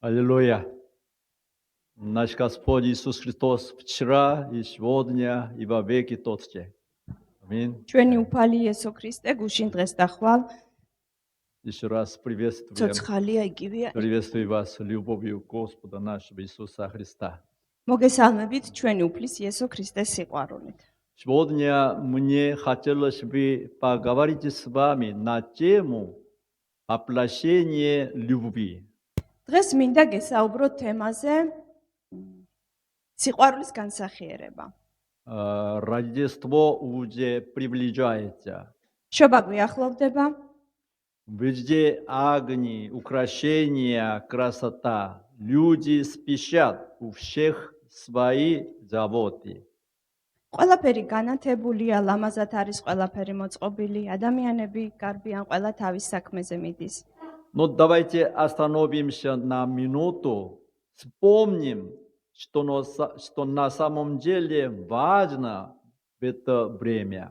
Аллилуйя. Наш Господь Иисус Христос вчера и сегодня и во веки тот же. Аминь. ჩვენი უფალი იესო ქრისტე გუშინ დღეს და ხვალ Еще раз приветствуем. ცოცხალია იგივეა. Приветствую вас любовью Господа нашего Иисуса Христа. მოგესალმებით ჩვენი უფლის იესო ქრისტეს სიყვარულით. Сегодня мне хотелось бы поговорить с вами на тему воплощения любви. დღეს მინდა გესაუბროთ თემაზე სიყვარულის განსახიერება. Рождество уже приближается. შობა გვიახლოვდება. Везде огни, украшения, красота. Люди спешат, у всех свои заботы. ყველაფერი განათებულია, ლამაზად არის ყველაფერი მოწყობილი, ადამიანები გარბიან, ყველა თავის საქმეზე მიდის. Но давайте остановимся на минуту, вспомним, что на самом деле важно в это время.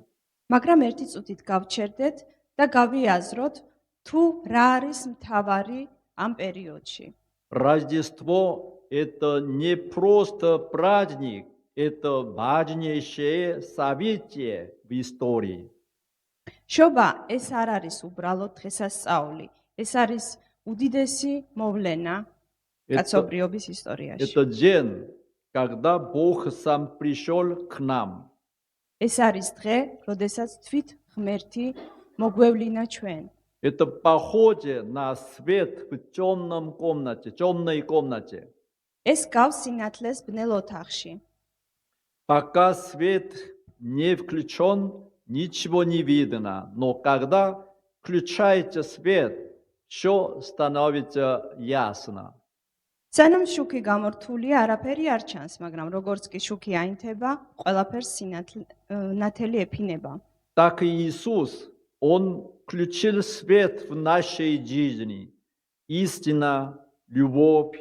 მაგრამ ერთი წუთით გავჩერდეთ და გავიაზროთ თუ რა არის მთავარი ამ პერიოდში. Рождество – это не просто праздник, это важнейшее событие в истории. შობა ეს არ არის уბრალოდ დღესასწაული, ეს არის უდიდესი მოვლენა კაცობრიობის ისტორიაში. Это день, когда Бог сам пришел к нам. ეს არის დღე, როდესაც თვით ღმერთი მოგვევლინა ჩვენ. Это похоже на свет в темной комнате. ეს გავს სინათლეს ბნელ ოთახში. Пока свет не включен, ничего не видно. Но когда включается свет, все становится ясно. სანამ შუქი გამორთულია, არაფერი არ ჩანს, მაგრამ როგორც კი შუქი აინთება, ყველაფერს ნათელი ეფინება. Так и Иисус, Он включил свет в нашей жизни. Истина, любовь,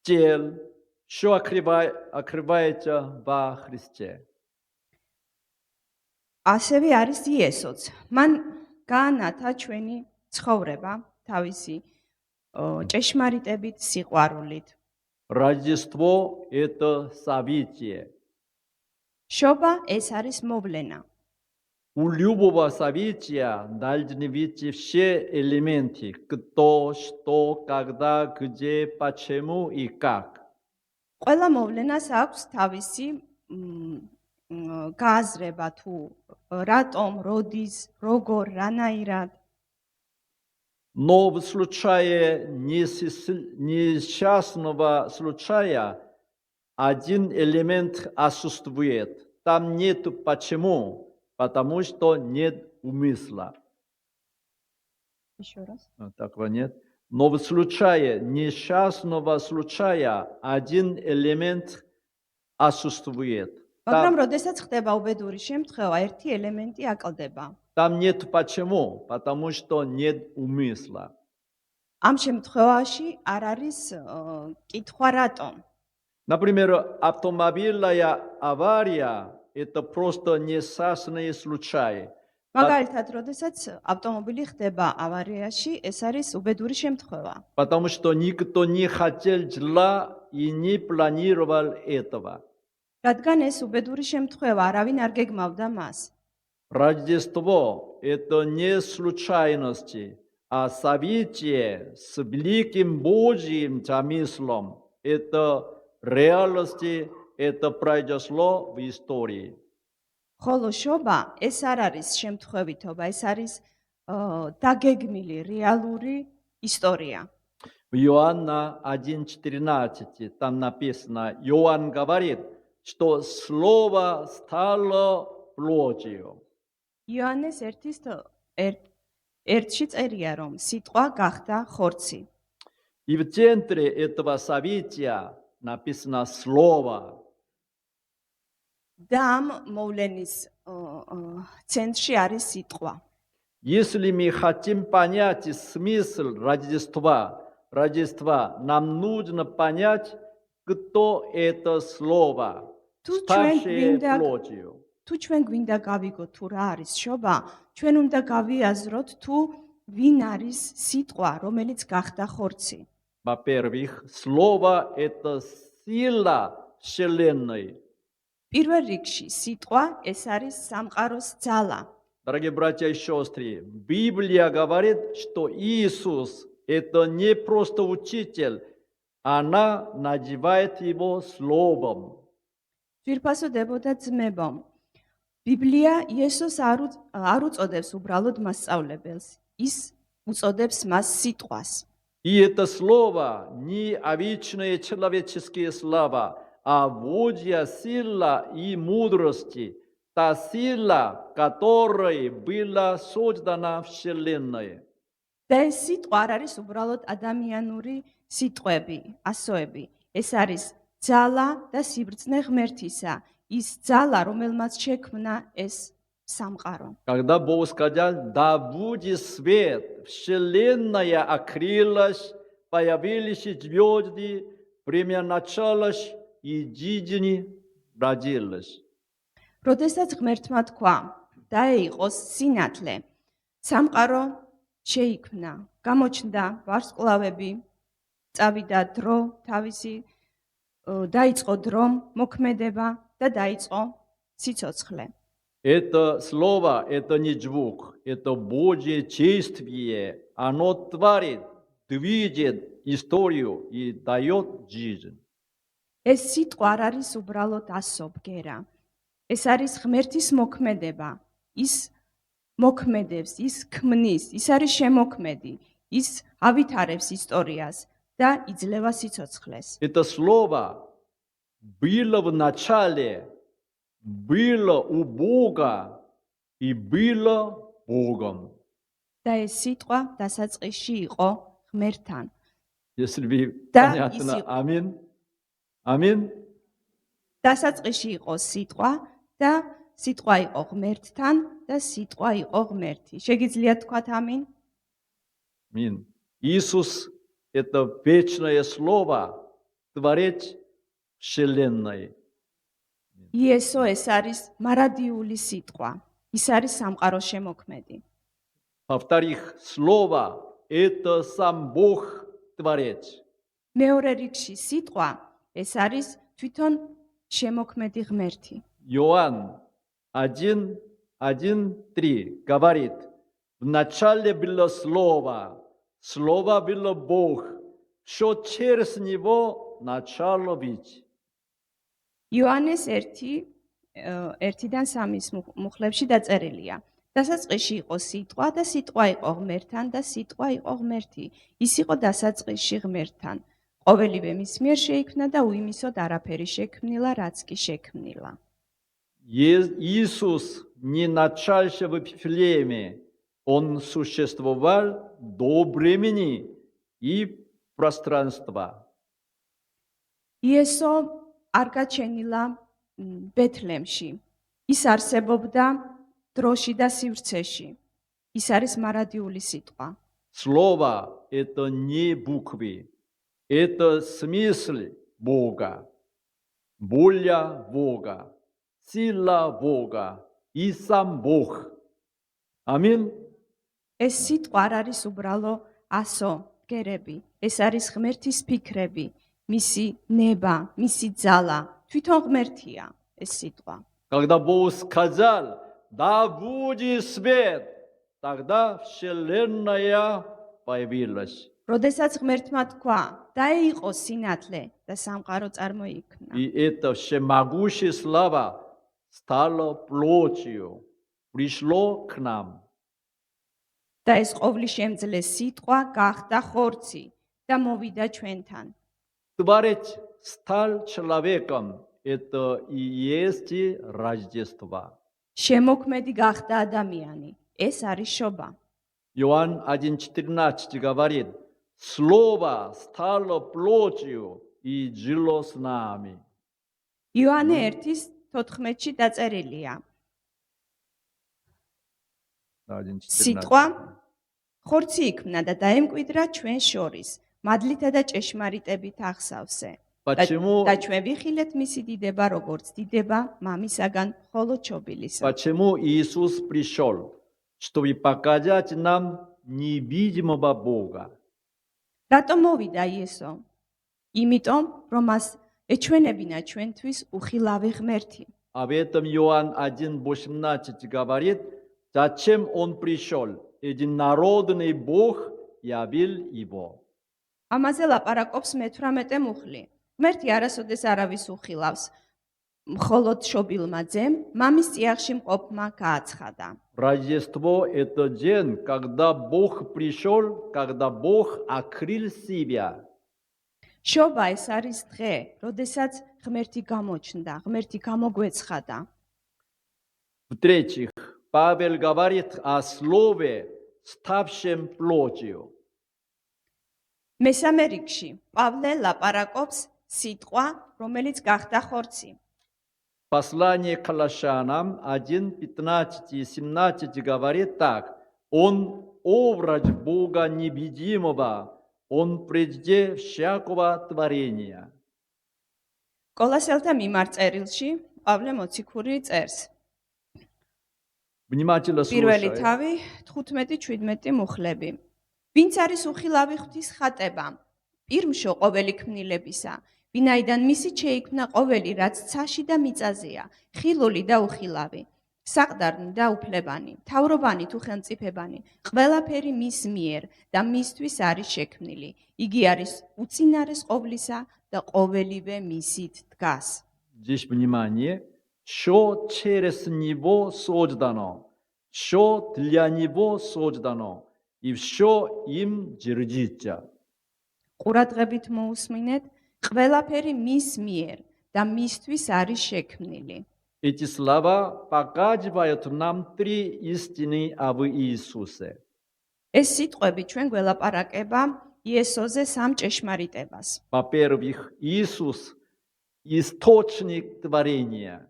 тело, все открывается во Христе. ასევე არის იესოც. მან გაანათა ჩვენი ცხოვრება თავისი ჭეშმარიტებით, სიყვარულით. Рождество – это событие. შობა ეს არის მოვლენა. У любого события должны быть все элементы. Кто, что, когда, где, почему и как. ყველა მოვლენას აქვს თავისი გააზრება თუ რატომ, როდის, როგორ, რანაირად. Но в случае несчастного случая один элемент отсутствует. Там нет почему, потому что нет умысла. Еще раз. Такого нет. Но в случае несчастного случая один элемент отсутствует. მაგრამ როდესაც ხდება უბედური შემთხვევა, ერთი ელემენტი აკლდება. Там нет почему, потому что нет умысла. ამ შემთხვევაში არ არის კითხვა რატომ. Например, автомобильная авария – это просто несчастный случай. მაგალითად, როდესაც ავტომობილი ხდება ავარიაში, ეს არის უბედური შემთხვევა. Потому что никто не хотел зла и не планировал этого. რადგან ეს უბედური შემთხვევა, არავინ არ გეგმავდა მას. Рождество – это не случайности, а событие с великим Божьим замыслом. Это реальности, это произошло в истории. ხოლო შობა ეს არ არის შემთხვევითობა, ეს არის დაგეგმილი რეალური ისტორია. В Иоанна 1:14 там написано, Иоанн говорит, что Слово стало плотью. იოანეს 1:1-ში წერია, რომ სიტყვა გახდა ხორცი. И в центре этого события написано Слово. და ამ მოვლენის ცენტრში არის სიტყვა. Если мы хотим понять смысл Рождества, нам нужно понять, кто это Слово, ставшее плотью. თუ ჩვენ გვინდა გავიგოთ თუ რა არის შობა, ჩვენ უნდა გავიაზროთ თუ ვინ არის სიტყვა, რომელიც გახდა ხორცი. Во-первых, Слово – это сила Вселенной. პირველ რიგში სიტყვა ეს არის სამყაროს ძალა. Дорогие братья и сестры, Библия говорит, что Иисус – это не просто учитель, она называет его Словом. ძვირფასოდებო და ძმებო, ბიბლია იესოს არ უწოდებს უბრალოდ მასწავლებელს, ის უწოდებს მას სიტყვას. И это слово не обычные человеческие слова, а Божья сила и мудрости, та сила, которой была создана Вселенная. და ეს სიტყვა არ არის უბრალოდ ადამიანური სიტყვები, ასოები. ეს არის ძალა და სიბრძნე ღმერთისა, ის ძალა, რომელმაც შექმნა ეს სამყარო. Когда Бог сказал, да будет свет, Вселенная открылась, появились звезды, время началось и жизнь родилась. როდესაც ღმერთმა თქვა, დაეიყოს სინათლე, სამყარო შეიქმნა, გამოჩნდა ვარსკვლავები, წავიდა დრო, თავისი დაიწყო დრო, მოქმედება და დაიწყო სიცოცხლე. Это слово, это не звук, это Божье действие. Оно творит, движет историю и дает жизнь. ეს სიტყვა არ არის უბრალოდ ასობგერა. ეს არის ღმერთის მოქმედება. ის მოქმედებს, ის ქმნის, ის არის შემოქმედი, ის ავითარებს ისტორიას და იძლევა სიცოცხლეს. Это слово было в начале, было у Бога и было Богом. და ეს სიტყვა დასაწყისში იყო ღმერთთან. Если вы Да, понятно, иси- аминь. Аминь. დასაწყისში იყო სიტყვა და სიტყვა იყო ღმერთთან და სიტყვა იყო ღმერთი. შეგიძლიათ თქვათ ამინ? Аминь. Иисус – это вечное слово, творец Вселенной. იესო ეს არის მარადიული სიტყვა. ის არის სამყაროს შემოქმედი. Во-вторых, слово – это сам Бог Творец. მეორე რიგში სიტყვა ეს არის თვითონ შემოქმედი ღმერთი. Иоанн 1:1-3 говорит, в начале было слово, слово было Бог, все через него начало быть. იოანეს 1:1-დან 3-ის მუხლებში დაწერილია. დასაწყისში იყო სიტყვა და სიტყვა იყო ღმერთთან და სიტყვა იყო ღმერთი. ის იყო დასაწყისში ღმერთთან. ყოველივე მის მიერ შეიქმნა და უიმისოდ არაფერი შექმნილა, რაც კი შექმნილა. Иисус не начался в Вифлееме, он существовал до времени и пространства. იესო არ გაჩენილა ბეთლემში. ის არსებობდა დროში და სივრცეში. ის არის მარადიული სიტყვა. Слово – это не буквы, это смысл Бога, воля Бога, сила Бога и сам Бог. Аминь. ეს სიტყვა არ არის უბრალო ასო, გერები. ეს არის ღმერთის ფიქრები, მისი ნება, მისი ძალა. თვითონ ღმერთია ეს სიტყვა. Когда Бог сказал, да будет свет, тогда Вселенная появилась. როდესაც ღმერთმა თქვა, დაეიყო სინათლე და სამყარო წარმოიქმნა. И это всемогущее слава стало плотью, пришло к нам. და ეს ყოვლისშემძლე სიტყვა გახდა ხორცი და მოვიდა ჩვენთან. Творец стал человеком, это и есть Рождество. შემოქმედი გახდა ადამიანი. ეს არის შობა. Иоанн 1:14 говорит, Слово стало плотью и жило с нами. იოანე 1:14-ში დაწერილია. 1:14. სიტყვა ხორცი იქმნა და დაემკვიდრა ჩვენ შორის. მადლითა და ჭეშმარიტებით აღსავსე. Почему, და ჩვენ ვიხილეთ მისი დიდება, როგორც დიდება მამისაგან, ხოლო ჩობილისა. почему Иисус пришел? Чтобы показать нам невидимого Бога. რატომ მოვიდა იესო? იმიტომ, რომ მას ეჩვენებინა ჩვენთვის უხილავი ღმერთი. Об этом Иоанн 1:18 говорит, зачем он пришел? Единородный Бог явил его. ამაზე ლაპარაკობს მე-18 მუხლი. ღმერთი არასოდეს არავის უხილავს, მხოლოდ შობილმა ძემ, მამის წიაღში მყოფმა გააცხადა. Рождество – это день, когда Бог пришел, когда Бог открыл себя. შობა ეს არის დღე, როდესაც ღმერთი გამოჩნდა, ღმერთი გამოგვეცხადა. В-третьих, Павел говорит о слове, ставшем плотью. მესამე რიგში, პავლე ლაპარაკობს სიტყვა, რომელიც გახდა ხორცი. Послание к Колоссянам 1:15 и 17 говорит так. Он образ Бога невидимого, он прежде всякого творения. კოლასელთა მიმართ წერილში პავლე მოციქური წერს. Внимательно პირველი слушай. თავი 15-17 მუხლები. ვინც არის უხილავი ღვთის ხატება, პირმშო ყოველი ქმნილებისა, ვინაიდან მისი შეიქმნა ყოველი, რაც ცაში და მიწაზეა, ხილული და უხილავი, საყდარნი და უფლებანი, თავრობანი თუ ხელმწიფებანი, ყველაფერი მის მიერ და მისთვის არის შექმნილი. იგი არის უწინარეს ყოვლისა და ყოველივე მისით დგას. Здесь внимание. Все через Него создано, все для Него создано, и все им держится. ყურადღებით მოусმინეთ, ყველაფერი მის მიერ და მისთვის არის შექმნილი. Эти слова показывают нам три истины об Иисусе. ეს სიტყვები ჩვენ გველაპარაკება იესოზე სამ ჭეშმარიტებას. Во-первых, Иисус – источник творения.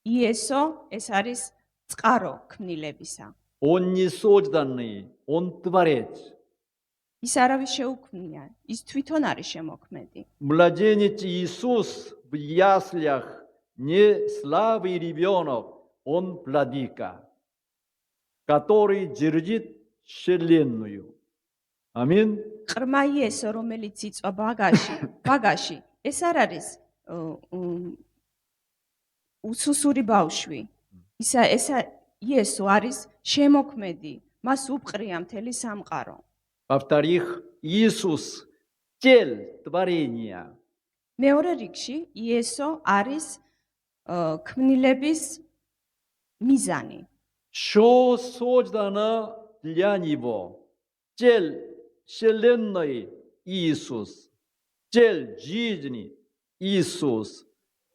იესო ეს არის წყარო ქმნილებისა. Он не созданный, Он творец. ის არავის შეუქმნია, ის თვითონ არის შემოქმედი. Младенец Иисус в яслях не слабый ребенок, Он владыка, который держит вселенную. Аминь. ყრმა იესო, რომელიც იწვა ბაგაში, ეს არ არის უსუსური ბავშვი. ისა იესო არის შემოქმედი, მას უპყრია მთელი სამყარო. Во-вторых, Иисус – цель творения. მეორე რიგში იესო არის ქმნილების მიზანი. Все создано для Него. Цель вселенной Иисус. Цель жизни Иисус.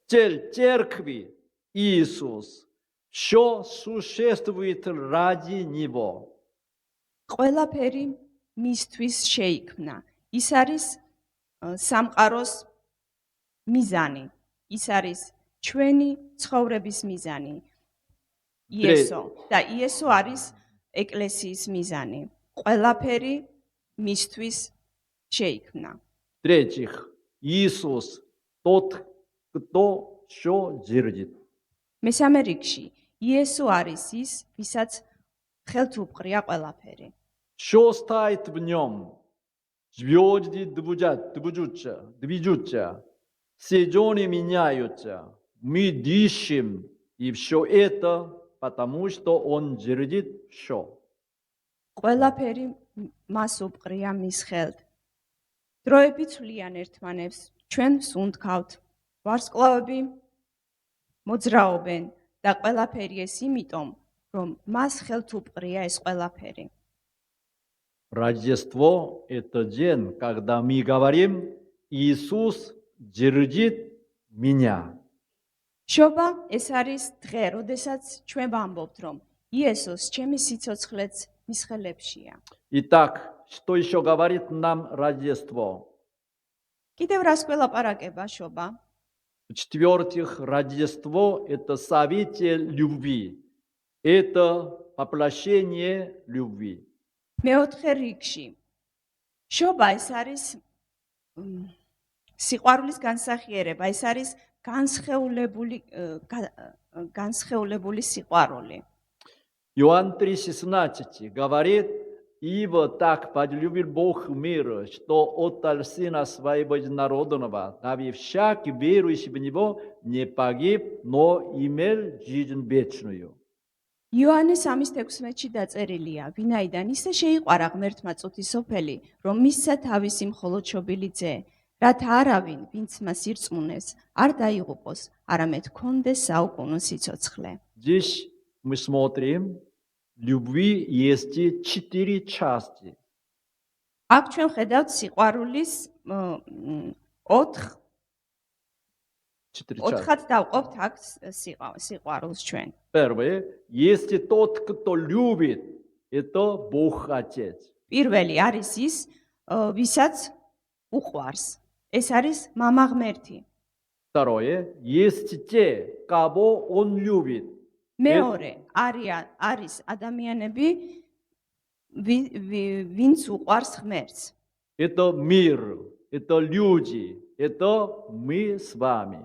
Цель церкви Иисус. Все существует ради Него. ყველაფერი მისთვის შეიქმნა. ის არის სამყაროს მიზანი. ის არის ჩვენი ცხოვრების мизანი. იესო და იესო არის ეკლესიის мизანი. ყველაფერი მისთვის შეიქმნა. В-третьих, Иисус тот, кто все держит. მესამე რიგში იესო არის ის, ვისაც ხელთ უპყრია ყველაფერი. Все стоит в Нем. Звезды движутся, сезоны меняются. Мы дышим, и все это потому, что Он держит все. ყველაფერი მას უპყრია მის ხელთ. დროები ცვლიან ერთმანებს, ჩვენ სუნთქავთ. ვარსკვლავები მოძრაობენ და ყველაფერი ეს იმიტომ, რომ მას ხელთ უპყრია ეს ყველაფერი. Рождество – это день, когда мы говорим, Иисус держит меня. შობა ეს არის დღე, როდესაც ჩვენ ვამბობთ, რომ იესოს ჩემი სიცოცხლეც მის ხელებშია. Итак, что еще говорит нам Рождество? კიდევ რას გველაპარაკება შობა? В-четвертых, Рождество – это событие любви. Это воплощение любви. მეოთხე რიგში შობა ეს არის სიყვარულის განსახიერება, ეს არის განსხეულებული სიყვარული. Иоанн 3,16 говорит, Ибо так возлюбил Бог мир, что отдал Сына Своего Единородного, дабы всякий верующий в Него не погиб, но имел жизнь вечную. იოანეს 6:16-ში დაწერილია: ვინაიდან ისე შეიყვარა ღმერთმა წუთისოფელი, რომ მისცა თავისი მხოლოდ შობილი ძე, რათა არავინ, ვინც მას ირწმუნებს, არ დაიღუპოს, არამედ ჰქონდეს საუკუნო სიცოცხლე. Здесь мы смотрим, любви есть 4 части. აქ ჩვენ ხედავთ სიყვარულის 4 4 части. ოთხად დავყოფთ აქ სიყვარულს ჩვენ. Первое, есть тот, кто любит, это Бог Отец. პირველი არის ის, ვისაც უყვარს. ეს არის მამა ღმერთი. Второе, есть те, кого Он любит. მეორე არის ადამიანები, ვინც უყვარს ღმერთს. Это мир, это люди, это мы с вами.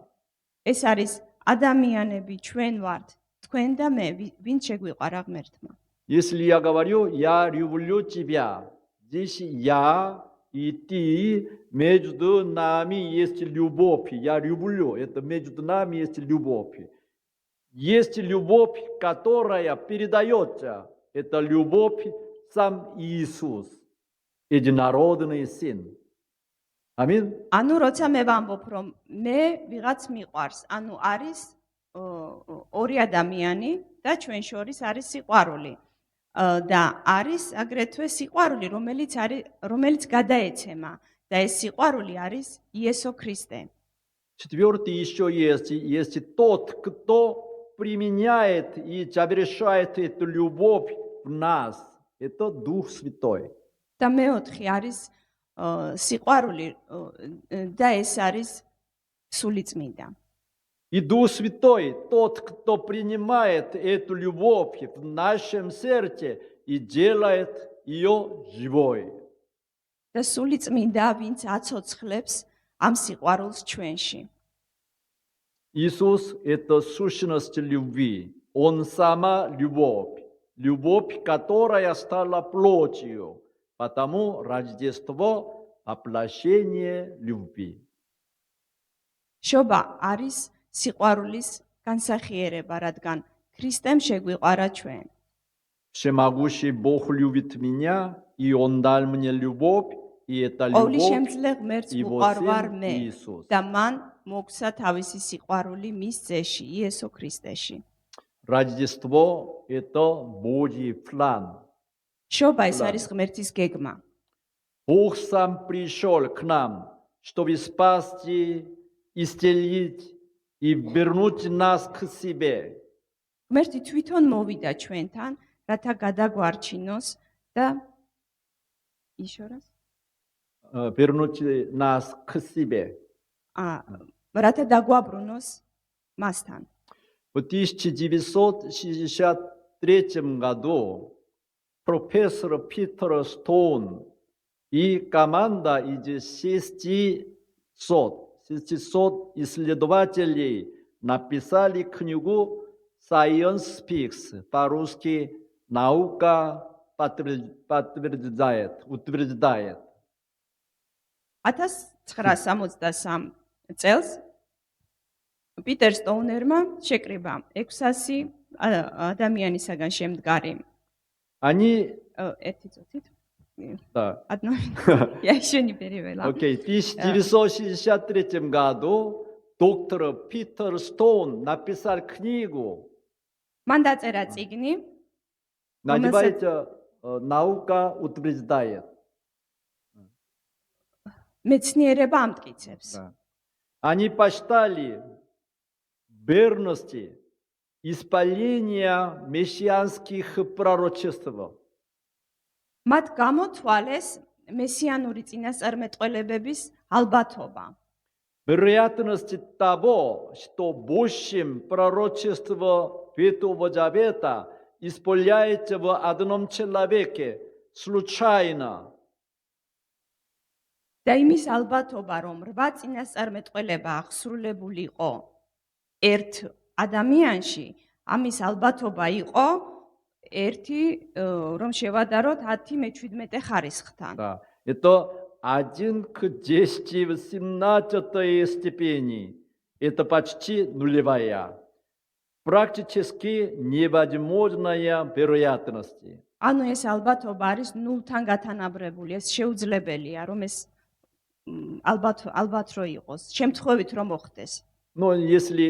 ეს არის ადამიანები, ჩვენ ვართ, თქვენ და მე, ვინც შეგვიყვარა ღმერთმა. Если я говорю, я люблю тебя, здесь я и ты, между нами есть любовь. Я люблю, это между нами есть любовь. Есть любовь, которая передается. Это любовь сам Иисус, единородный Сын. Аминь. ანუ როცა მე ვამბობ, რომ მე ვიღაც მიყვარს, ანუ არის ორი ადამიანი და ჩვენ შორის არის სიყვარული. და არის აგრეთვე სიყვარული, რომელიც გადაეცემა და ეს სიყვარული არის იესო ქრისტე. Четвертый еще есть тот, кто применяет и завершает эту любовь в нас. Это Дух Святой. და მეოთხე არის სიყვარული და ეს არის სულიწმინდა. И Дух Святой, тот, кто принимает эту любовь в нашем сердце и делает ее живой. და სულიწმინდა, ვინც აცოცხლებს ამ სიყვარულს ჩვენში. Иисус – это сущность любви. Он сама любовь. Любовь, которая стала плотью. Потому Рождество – воплощение любви. შობა არის სიყვარულის განსახიერება, რადგან ქრისტემ შეგვიყვარა ჩვენ. Всемогущий Бог любит меня, и Он дал мне любовь, и это любовь ყოვლისშემძლე ღმერთს Его ვუყვარვარ Сын მე Иисус. და მან მოგცა თავისი სიყვარული მის ძეში, იესო ქრისტეში. Рождество – это Божий план. შობა ეს არის ღმერთის გეგმა. Бог сам пришел к нам, чтобы спасти, исцелить и вернуть нас к себе. ღმერთი თვითონ მოვიდა ჩვენთან, რათა გადაგვარჩინოს და еще раз Вернуть нас к себе. რათა დაგვაბრუნოს მასთან. В 1963 году профессор Питер Стоун и команда из 600 исследователей написали книгу Science Speaks, по-русски «Наука утверждает». 1963 წელს პიტერ სტოუნერმა შეკრიბა 600 ადამიანისაგან შემდგარი. Они... ერთი წუთით. Да. одну я еще не перевела. Окей, в 1963 году доктор Питер Стоун написал книгу. მან დაწერა წიგნი, Называется «Наука утверждает». მეცნიერება ამტკიცებს. Да. Они посчитали верности исполнения мессианских пророчеств. მათ გამოთვალეს მესიანური წინასწარმეტყველებების ალბათობა. Вероятность того, что Божьим пророчество Ветхого Завета исполняется в одном человеке случайно. და იმის ალბათობა, რომ 8 წინასწარმეტყველება აღსრულებულიყო ერთ ადამიანში, ამის ალბათობა იყო ერთი რომ შევადაროთ 10 მე-17 ხარისხთან. Да. Это 1 к 10 в 17 степени. Это почти нулевая. Практически невозможная вероятность. ანუ ეს ალბათობა არის 0-თან გათანაბრებული. ეს შეუძლებელია, რომ ეს ალბათ რო იყოს, შემთხვევით რომ მოხდეს. Но если,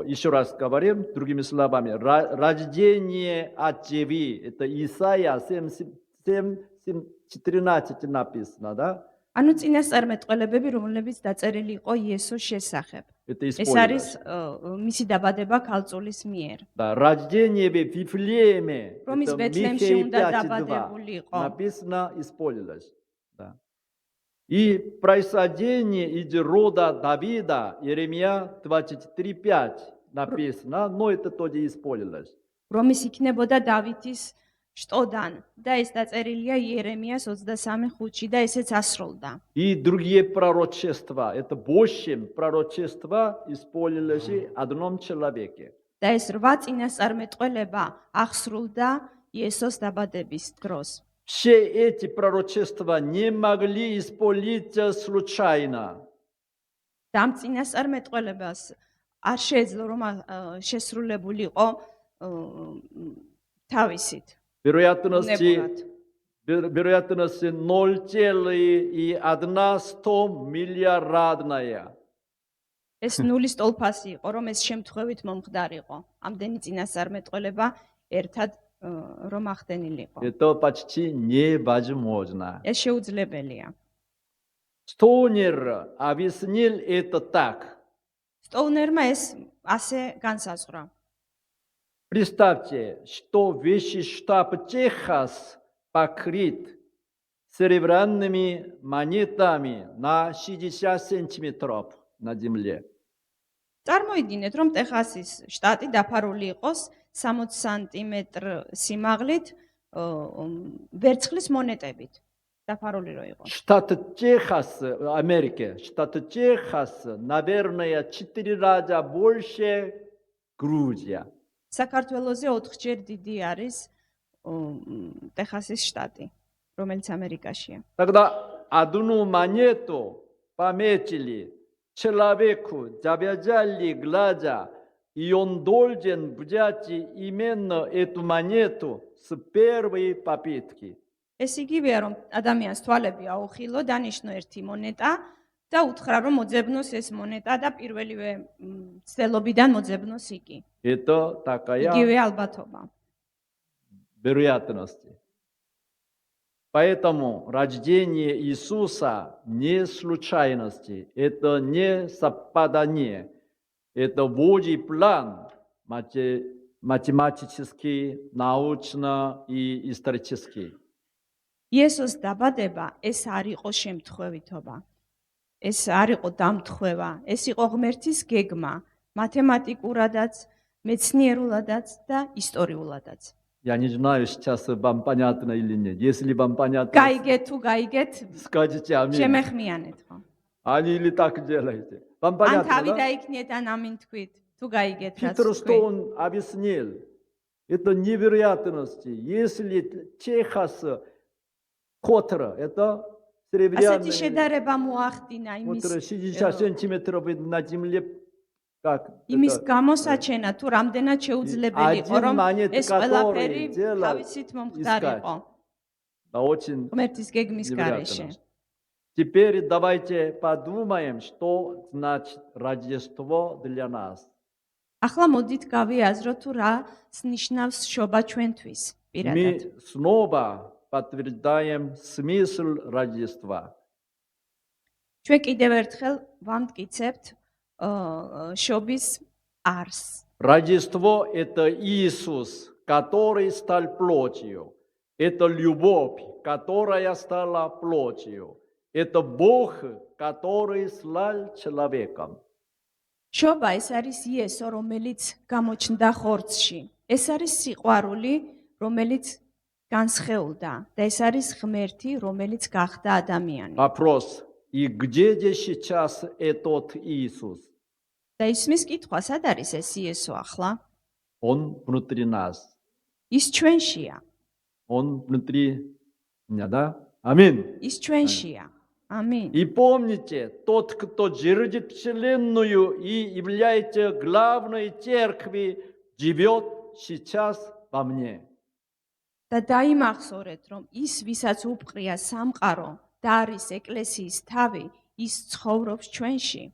еще раз говорим, другими словами, рождение от Девы, это Исаия 7:14 написано, да? ანუ წინასწარმეტყველებები, რომლებიც დაწერილი იყო იესოს შესახებ. Это ეს исполнилось. არის მისი დაბადება ქალწულის მიერ. Да, рождение в Вифлееме, Რომ ის это ბეთლემში Михея უნდა 5:2 დაბადებული იყო. написано, исполнилось. Да. И происхождение из рода Давида, Иеремия 23:5 написано, но это тоже исполнилось. რომ ის იქნებოდა დავითის შტოდან და ეს დაწერილია იერემიას 23:5-ში და ესეც ასრულდა. И другие пророчества, это 8 пророчества исполнились в одном человеке. და ეს 8 წინასწარმეტყველება აღსრულდა იესოს დაბადების დროს. Все эти пророчества не могли исполниться случайно. და ამ წინასწარმეტყველებას არ შეეძლო რომ შესრულებულიყო თავისით. Вероятность 0,1 миллиардная. ეს ნულის ტოლფასი იყო, რომ ეს შემთხვევით მომხდარიყო. ამდენი წინასწარმეტყველება ერთად რომ ახდენილიყო. Это почти невозможно. ეს შეუძლებელია. Стоунер объяснил это так. სტოუნერმა ეს ასე განსაზღვრა. Представьте, что весь штаб Техас покрыт серебряными монетами на 60 сантиметров на земле. წარმოიდგინეთ, რომ ტეხასის შტატი დაფარული იყოს 60 სანტიმეტრ სიმაღლით ვერცხლის მონეტებით. დაფარული რო იყოს. Штат Техас, Америка, штат Техас, наверное, 4 раза больше Грузия. საქართველოზე 4-ჯერ დიდი არის ტეხასის შტატი, რომელიც ამერიკაშია. Тогда одну монету пометили, человеку завязали глаза, и он должен взять именно эту монету с первой попытки. ეს იგივეა, რომ ადამიანს თვალები აუხილო, დანიშნო ერთი მონეტა და უთხრა, რომ მოძებნოს ეს მონეტა და პირველივე ცდელობიდან მოძებნოს იგი. Это такая იგივე ალბათობა. вероятность. Поэтому рождение Иисуса не случайность, это не совпадение, это Божий план, математический, научно и исторический. იესოს დაბადება ეს არ იყო შემთხვევითობა. ეს არ იყო დამთხვევა, ეს იყო ღმერთის გეგმა, მათემატიკურადაც, მეცნიერულადაც და ისტორიულადაც. Я не знаю, сейчас вам понятно или нет. Если вам понятно, გაიგეთ თუ გაიგეთ, скажите аминь. შემეხმიანეთ ხო? Они или так делаете. Вам ან понятно, თავი да? დაიქნიეთ, ან аминь თქვით, თუ გაიგეთ რაც Питер, что თქვი. он объяснил? Это невероятности. Если Техас Котра, это ასეთი серебряный, შედარება მოახდინა იმის 60 сантиметров на земле. Как? იმის это, გამოსაჩენა თუ რამდენად შეუძლებელი იყო რომ moneta, ეს который ყველაფერი делал თავისით მომხდარიყო Да, очень ღმერთის გეგმის გარეშე. невероятно. Теперь давайте подумаем, что значит Рождество для нас. ახლა მოდით გავიაზროთ თუ რა ნიშნავს შობა ჩვენთვის პირადად. Мы снова подтверждаем смысл Рождества. ჩვენ კიდევ ერთხელ ვამტკიცებთ შობის არსს. Рождество – это Иисус, который стал плотью. Это любовь, которая стала плотью. Это Бог, который стал человеком. შობა ეს არის იესო, რომელიც გამოჩნდა ხორცში. ეს არის სიყვარული, რომელიც განსხეულდა და ეს არის ღმერთი, რომელიც გახდა ადამიანი. Вопрос. И где же сейчас этот Иисус? და ისმის კითხვა, სად არის ეს იესო ახლა? Он внутри нас. ის ჩვენშია. Он внутри меня, да? Аминь. ის ჩვენშია. ამინ. И помните, тот, кто держит Вселенную и является главной церкви, живет сейчас во мне. და დაიმახსოვრეთ, რომ ის, ვისაც უპყრია სამყარო და არის ეკლესიის თავი, ის ცხოვრობს ჩვენში.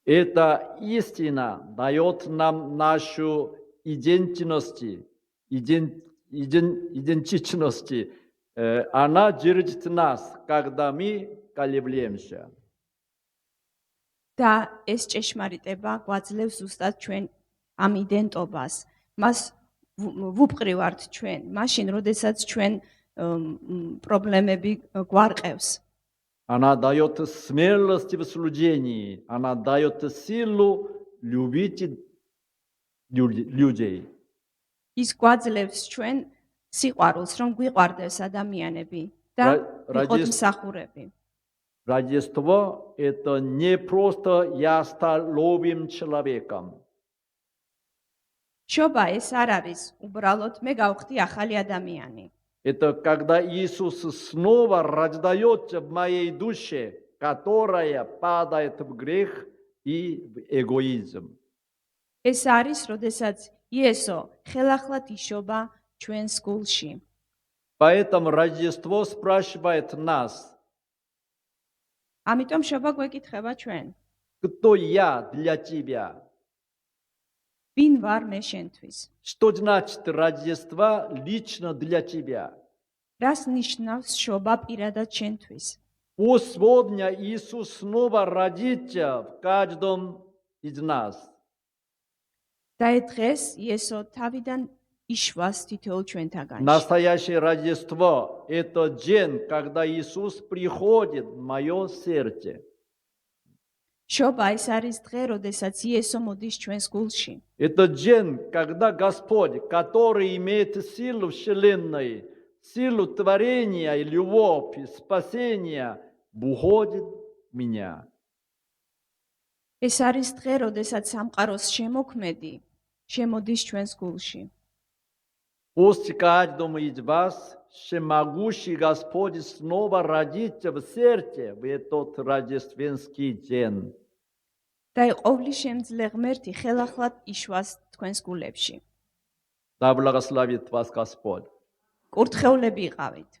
Эта истина дает нам нашу идентичность. Она держит нас, когда мы колеблемся. და ეს ჭეშმარიტება გვაძლევს ზუსტად ჩვენ ამ იდენტობას. მას ვუპყრივართ ჩვენ, მაშინ, როდესაც ჩვენ პრობლემები გვარყევს. Она дает смелость в служении, она дает силу любить людей. ის გვაძლევს ჩვენ სიყვარულს, რომ გვიყვარდეს ადამიანები და ვიყოთ მსახურები. Рождество – это не просто я стал новым человеком. შობა ეს არ არის, უბრალოდ მე გავხდი ახალი ადამიანი. Это когда Иисус снова рождается в моей душе, которая падает в грех и в эгоизм. ეს არის, როდესაც იესო ხელახლად იშობა ჩვენს გულში. Поэтому Рождество спрашивает нас, ამიტომ შობა გვეკითხება ჩვენ. кто я для тебя? ვინ ვარ მე შენთვის? Что значит Рождество лично для тебя? რას ნიშნავს შობა პირადად შენთვის? Пусть сегодня Иисус снова родится в каждом из нас. და ეს დღეს იესო თავიდან იშვას თითოეულ ჩვენთაგანში. Настоящее Рождество – это день, когда Иисус приходит в мое сердце. შობა ეს არის დღე, როდესაც იესო მოდის ჩვენს гулში. Это день, когда Господь, который имеет силу Вселенной, силу творения и любовь, и спасения, входит в меня. ეს არის დღე, როდესაც სამყაროს შემოქმედი შემოდის ჩვენს гулში. Пусть каждому из вас всемогущий Господь снова родится в сердце в этот рождественский день. და ყოვლის შემძლე ღმერთი ხელახლად იშვას თქვენს გულებში. Да благословит вас Господь. კურთხევლები იყავით.